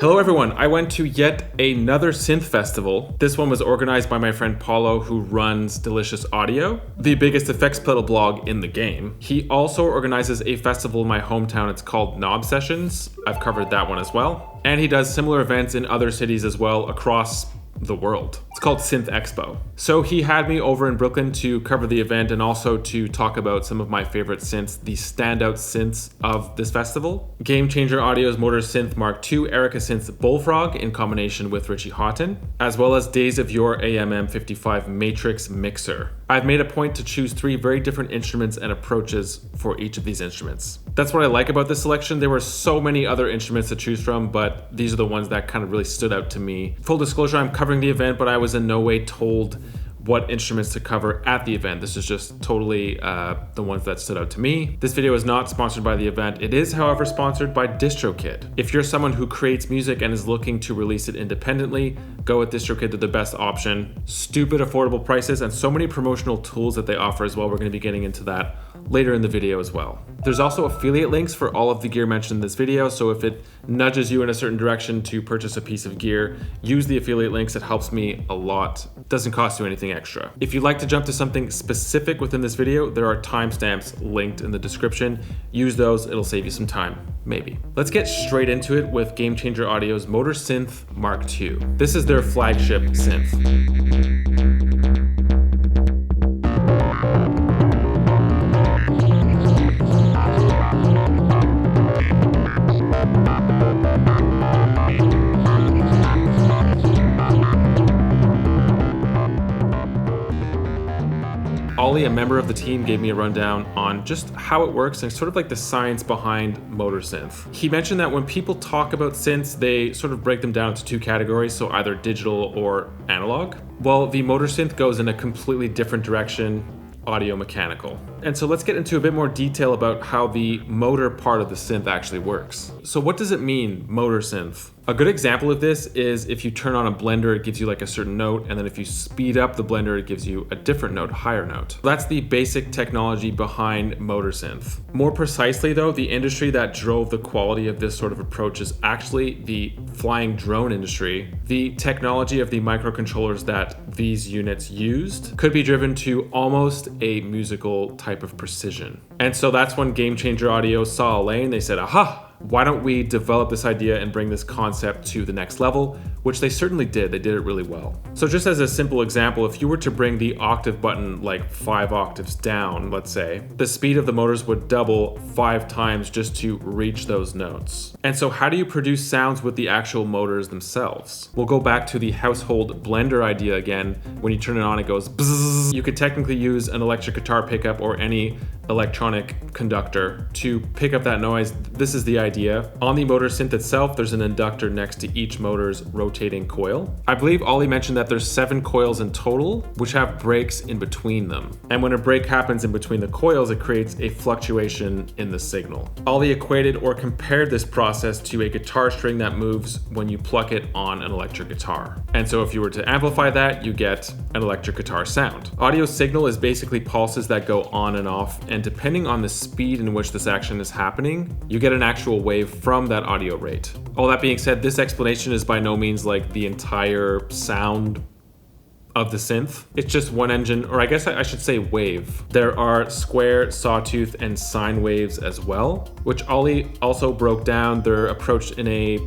Hello everyone, I went to yet another synth festival. This one was organized by my friend Paulo, who runs Delicious Audio, the biggest effects pedal blog in the game. He also organizes a festival in my hometown. It's called Knob Sessions. I've covered that one as well. And he does similar events in other cities as well across the world. It's called Synth Expo. So he had me over in Brooklyn to cover the event and also to talk about some of my favorite synths, the standout synths of this festival. Game Changer Audio's Motorsynth MK2, Erica Synth's Bullfrog in combination with Richie Houghton, as well as Days of Yore AMM55 Matrix Mixer. I've made a point to choose 3 very different instruments and approaches for each of these instruments. That's what I like about this selection. There were so many other instruments to choose from, but these are the ones that kind of really stood out to me. Full disclosure, I'm covering the event, but I was in no way told what instruments to cover at the event. This is just totally the ones that stood out to me. This video is not sponsored by the event. It is, however, sponsored by DistroKid. If you're someone who creates music and is looking to release it independently, go with DistroKid. They're the best option. Stupid affordable prices and so many promotional tools that they offer as well. We're going to be getting into that later in the video as well. There's also affiliate links for all of the gear mentioned in this video, so if it nudges you in a certain direction to purchase a piece of gear, use the affiliate links. It helps me a lot. It doesn't cost you anything extra. If you'd like to jump to something specific within this video, there are timestamps linked in the description. Use those, it'll save you some time, maybe. Let's get straight into it with Game Changer Audio's Motorsynth MK2. This is their flagship synth. Ollie, a member of the team, gave me a rundown on just how it works and sort of like the science behind Motorsynth. He mentioned that when people talk about synths, they sort of break them down into 2 categories, so either digital or analog. Well, the Motorsynth goes in a completely different direction, audio mechanical. And so let's get into a bit more detail about how the motor part of the synth actually works. So what does it mean, Motorsynth? A good example of this is if you turn on a blender, it gives you like a certain note, and then if you speed up the blender, it gives you a different note, higher note. That's the basic technology behind Motorsynth. More precisely though, the industry that drove the quality of this sort of approach is actually the flying drone industry. The technology of the microcontrollers that these units used could be driven to almost a musical type of precision. And so that's when Game Changer Audio saw a lane. They said, aha! Why don't we develop this idea and bring this concept to the next level, which they certainly did. They did it really well. So just as a simple example, if you were to bring the octave button like 5 octaves down, let's say, the speed of the motors would double 5 times just to reach those notes. And so how do you produce sounds with the actual motors themselves? We'll go back to the household blender idea again. When you turn it on, it goes bzzz. You could technically use an electric guitar pickup or any electronic conductor to pick up that noise. This is the idea. On the Motorsynth itself, there's an inductor next to each motor's rotating coil. I believe Ollie mentioned that there's 7 coils in total, which have breaks in between them. And when a break happens in between the coils, it creates a fluctuation in the signal. Ollie equated or compared this process to a guitar string that moves when you pluck it on an electric guitar. And so if you were to amplify that, you get an electric guitar sound. Audio signal is basically pulses that go on and off, and depending on the speed in which this action is happening, you get an actual wave from that audio rate. All that being said, this explanation is by no means like the entire sound of the synth. It's just one engine, or I guess I should say wave. There are square, sawtooth, and sine waves as well, which Ollie also broke down. They're approached in a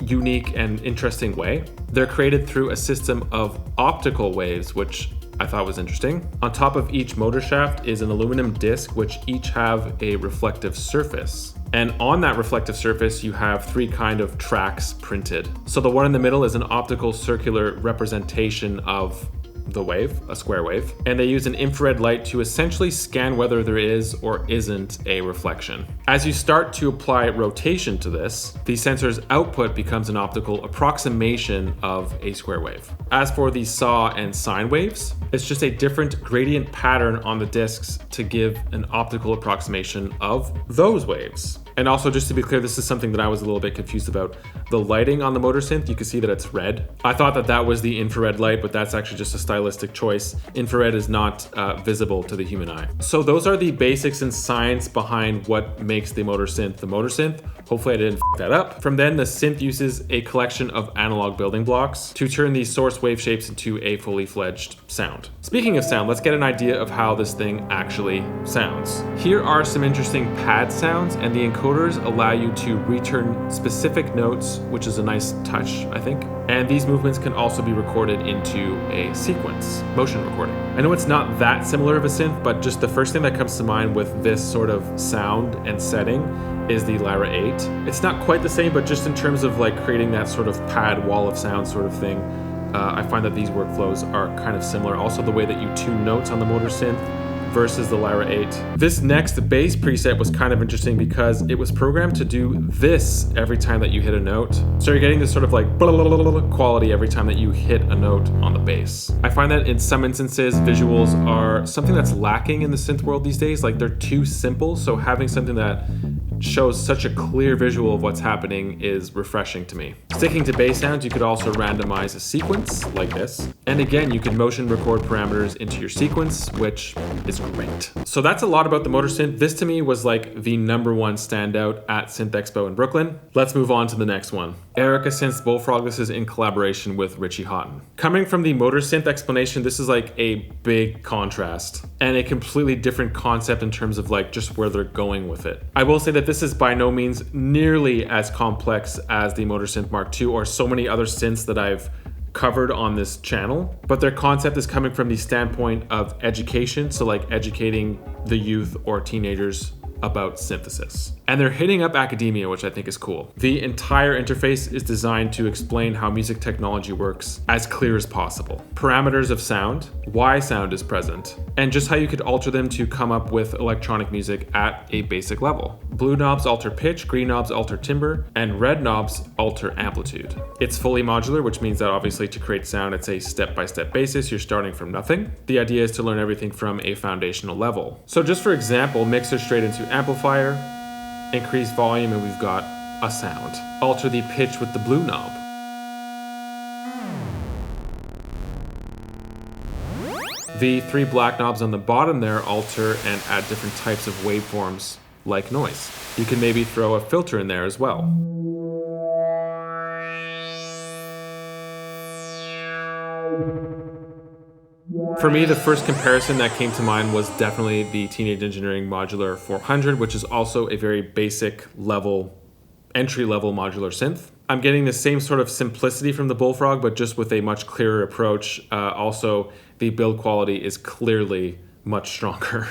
unique and interesting way. They're created through a system of optical waves, which I thought was interesting. On top of each motor shaft is an aluminum disc, which each have a reflective surface. And on that reflective surface, you have 3 kind of tracks printed. So the one in the middle is an optical circular representation of the wave, a square wave. And they use an infrared light to essentially scan whether there is or isn't a reflection. As you start to apply rotation to this, the sensor's output becomes an optical approximation of a square wave. As for the saw and sine waves, it's just a different gradient pattern on the discs to give an optical approximation of those waves. And also, just to be clear, this is something that I was a little bit confused about. The lighting on the Motorsynth, you can see that it's red. I thought that that was the infrared light, but that's actually just a stylistic choice. Infrared is not visible to the human eye. So those are the basics and science behind what makes the Motorsynth the Motorsynth. Hopefully I didn't f that up. From then, the synth uses a collection of analog building blocks to turn these source wave shapes into a fully fledged sound. Speaking of sound, let's get an idea of how this thing actually sounds. Here are some interesting pad sounds, and the encoders allow you to return specific notes, which is a nice touch, I think. And these movements can also be recorded into a sequence, motion recording. I know it's not that similar of a synth, but just the first thing that comes to mind with this sort of sound and setting is the Lyra 8. It's not quite the same, but just in terms of like creating that sort of pad wall of sound sort of thing, I find that these workflows are kind of similar. Also the way that you tune notes on the Motorsynth versus the Lyra 8. This next bass preset was kind of interesting because it was programmed to do this every time that you hit a note. So you're getting this sort of like quality every time that you hit a note on the bass. I find that in some instances, visuals are something that's lacking in the synth world these days. Like they're too simple, so having something that shows such a clear visual of what's happening is refreshing to me. Sticking to bass sounds, you could also randomize a sequence like this. And again, you can motion record parameters into your sequence, which is great. So that's a lot about the Motorsynth. This to me was like the #1 standout at Synth Expo in Brooklyn. Let's move on to the next one. Erica Synths Bullfrog. This is in collaboration with Richie Houghton. Coming from the Motorsynth explanation, this is like a big contrast and a completely different concept in terms of like just where they're going with it. I will say that this is by no means nearly as complex as the Motorsynth Mark II or so many other synths that I've covered on this channel, but their concept is coming from the standpoint of education, so like educating the youth or teenagers about synthesis. And they're hitting up academia, which I think is cool. The entire interface is designed to explain how music technology works as clear as possible. Parameters of sound, why sound is present, and just how you could alter them to come up with electronic music at a basic level. Blue knobs alter pitch, green knobs alter timbre, and red knobs alter amplitude. It's fully modular, which means that obviously to create sound, it's a step-by-step basis. You're starting from nothing. The idea is to learn everything from a foundational level. So just for example, mixer straight into amplifier, increase volume, and we've got a sound. Alter the pitch with the blue knob. The 3 black knobs on the bottom there alter and add different types of waveforms like noise. You can maybe throw a filter in there as well. For me, the first comparison that came to mind was definitely the Teenage Engineering Modular 400, which is also a very basic level, entry-level modular synth. I'm getting the same sort of simplicity from the Bullfrog, but just with a much clearer approach. Also, the build quality is clearly much stronger.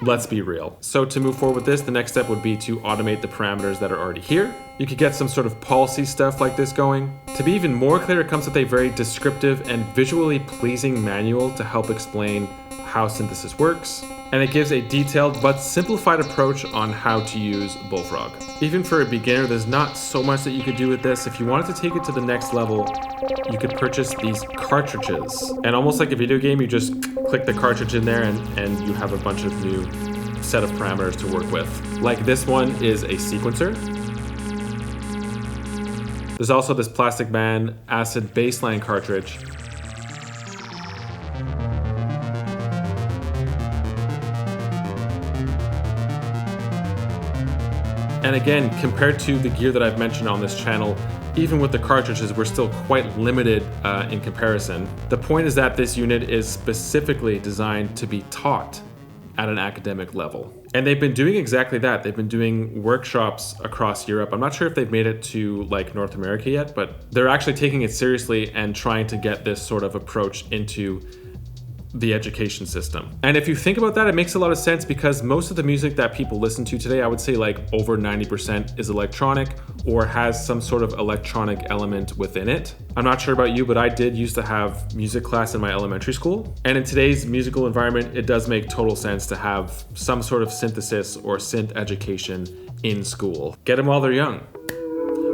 Let's be real. So to move forward with this, the next step would be to automate the parameters that are already here. You could get some sort of policy stuff like this going. To be even more clear, it comes with a very descriptive and visually pleasing manual to help explain how synthesis works. And it gives a detailed but simplified approach on how to use Bullfrog. Even for a beginner, there's not so much that you could do with this. If you wanted to take it to the next level, you could purchase these cartridges. And almost like a video game, you just click the cartridge in there and you have a bunch of new set of parameters to work with. Like this one is a sequencer. There's also this Plastic Man Acid Bassline cartridge. And again, compared to the gear that I've mentioned on this channel, even with the cartridges, we're still quite limited in comparison. The point is that this unit is specifically designed to be taught at an academic level. And they've been doing exactly that. They've been doing workshops across Europe. I'm not sure if they've made it to like North America yet, but they're actually taking it seriously and trying to get this sort of approach into the education system. And if you think about that, it makes a lot of sense because most of the music that people listen to today, I would say like over 90% is electronic or has some sort of electronic element within it. I'm not sure about you, but I did used to have music class in my elementary school. And in today's musical environment, it does make total sense to have some sort of synthesis or synth education in school. Get them while they're young.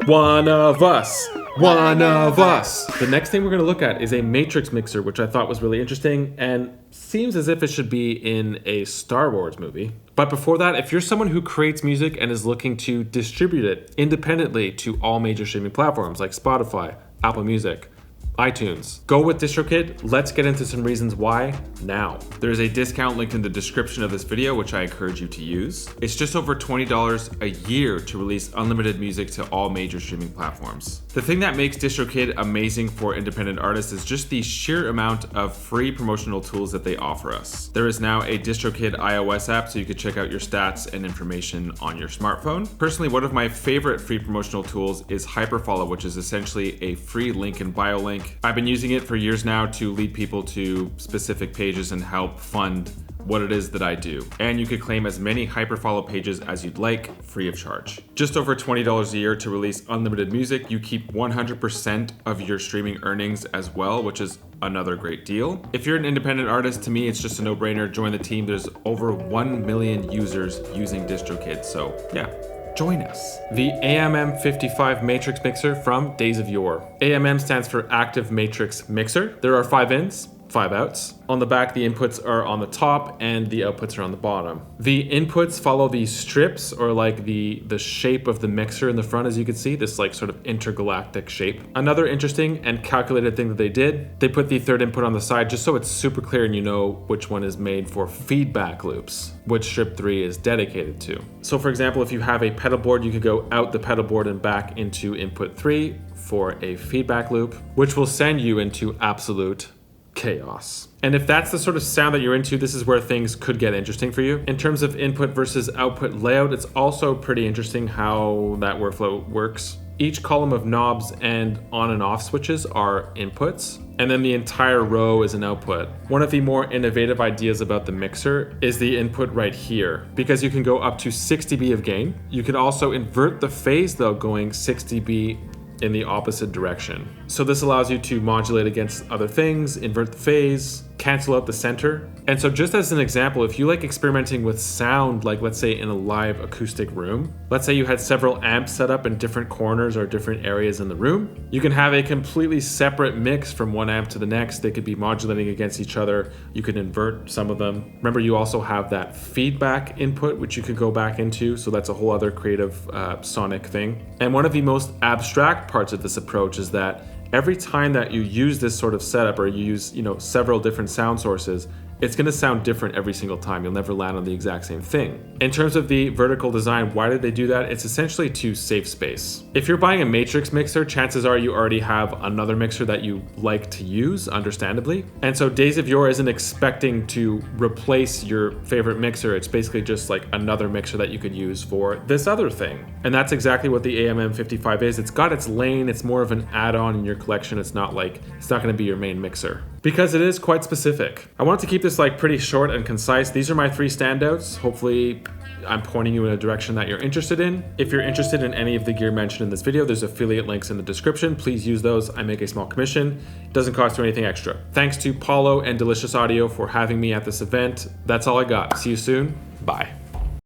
One of us. One of us. The next thing we're going to look at is a matrix mixer, which I thought was really interesting and seems as if it should be in a Star Wars movie. But before that, if you're someone who creates music and is looking to distribute it independently to all major streaming platforms like Spotify, Apple Music, iTunes. Go with DistroKid. Let's get into some reasons why now. There's a discount linked in the description of this video, which I encourage you to use. It's just over $20 a year to release unlimited music to all major streaming platforms. The thing that makes DistroKid amazing for independent artists is just the sheer amount of free promotional tools that they offer us. There is now a DistroKid iOS app, so you can check out your stats and information on your smartphone. Personally, one of my favorite free promotional tools is Hyperfollow, which is essentially a free link in bio link. I've been using it for years now to lead people to specific pages and help fund what it is that I do. And you could claim as many Hyperfollow pages as you'd like, free of charge. Just over $20 a year to release unlimited music. You keep 100% of your streaming earnings as well, which is another great deal. If you're an independent artist, to me, it's just a no-brainer. Join the team. There's over 1 million users using DistroKid, so yeah. Join us. The AMM55 Matrix Mixer from Days of Yore. AMM stands for Active Matrix Mixer. There are 5 ins, 5 outs. On the back, the inputs are on the top and the outputs are on the bottom. The inputs follow the strips, or like the shape of the mixer in the front, as you can see, this like sort of intergalactic shape. Another interesting and calculated thing that they did, they put the third input on the side just so it's super clear and you know which one is made for feedback loops, which strip 3 is dedicated to. So for example, if you have a pedal board, you could go out the pedal board and back into input 3 for a feedback loop, which will send you into absolute chaos. And if that's the sort of sound that you're into, this is where things could get interesting for you. In terms of input versus output layout, it's also pretty interesting how that workflow works. Each column of knobs and on and off switches are inputs, and then the entire row is an output. One of the more innovative ideas about the mixer is the input right here, because you can go up to 6 dB of gain. You can also invert the phase though, going 6 dB in the opposite direction. So this allows you to modulate against other things, invert the phase, cancel out the center. And so just as an example, if you like experimenting with sound, like let's say in a live acoustic room, let's say you had several amps set up in different corners or different areas in the room, you can have a completely separate mix from one amp to the next. They could be modulating against each other. You could invert some of them. Remember, you also have that feedback input, which you could go back into. So that's a whole other creative sonic thing. And one of the most abstract parts of this approach is that every time that you use this sort of setup, or you use, several different sound sources, it's going to sound different every single time. You'll never land on the exact same thing. In terms of the vertical design, why did they do that? It's essentially to save space. If you're buying a matrix mixer, chances are you already have another mixer that you like to use, understandably. And so Days of Yore isn't expecting to replace your favorite mixer. It's basically just like another mixer that you could use for this other thing. And that's exactly what the AMM55 is. It's got its lane. It's more of an add-on in your collection. It's not going to be your main mixer, because it is quite specific. I wanted to keep this pretty short and concise. These are my 3 standouts. Hopefully I'm pointing you in a direction that you're interested in. If you're interested in any of the gear mentioned in this video, there's affiliate links in the description. Please use those. I make a small commission. It doesn't cost you anything extra. Thanks to Paulo and Delicious Audio for having me at this event. That's all I got. See you soon. Bye.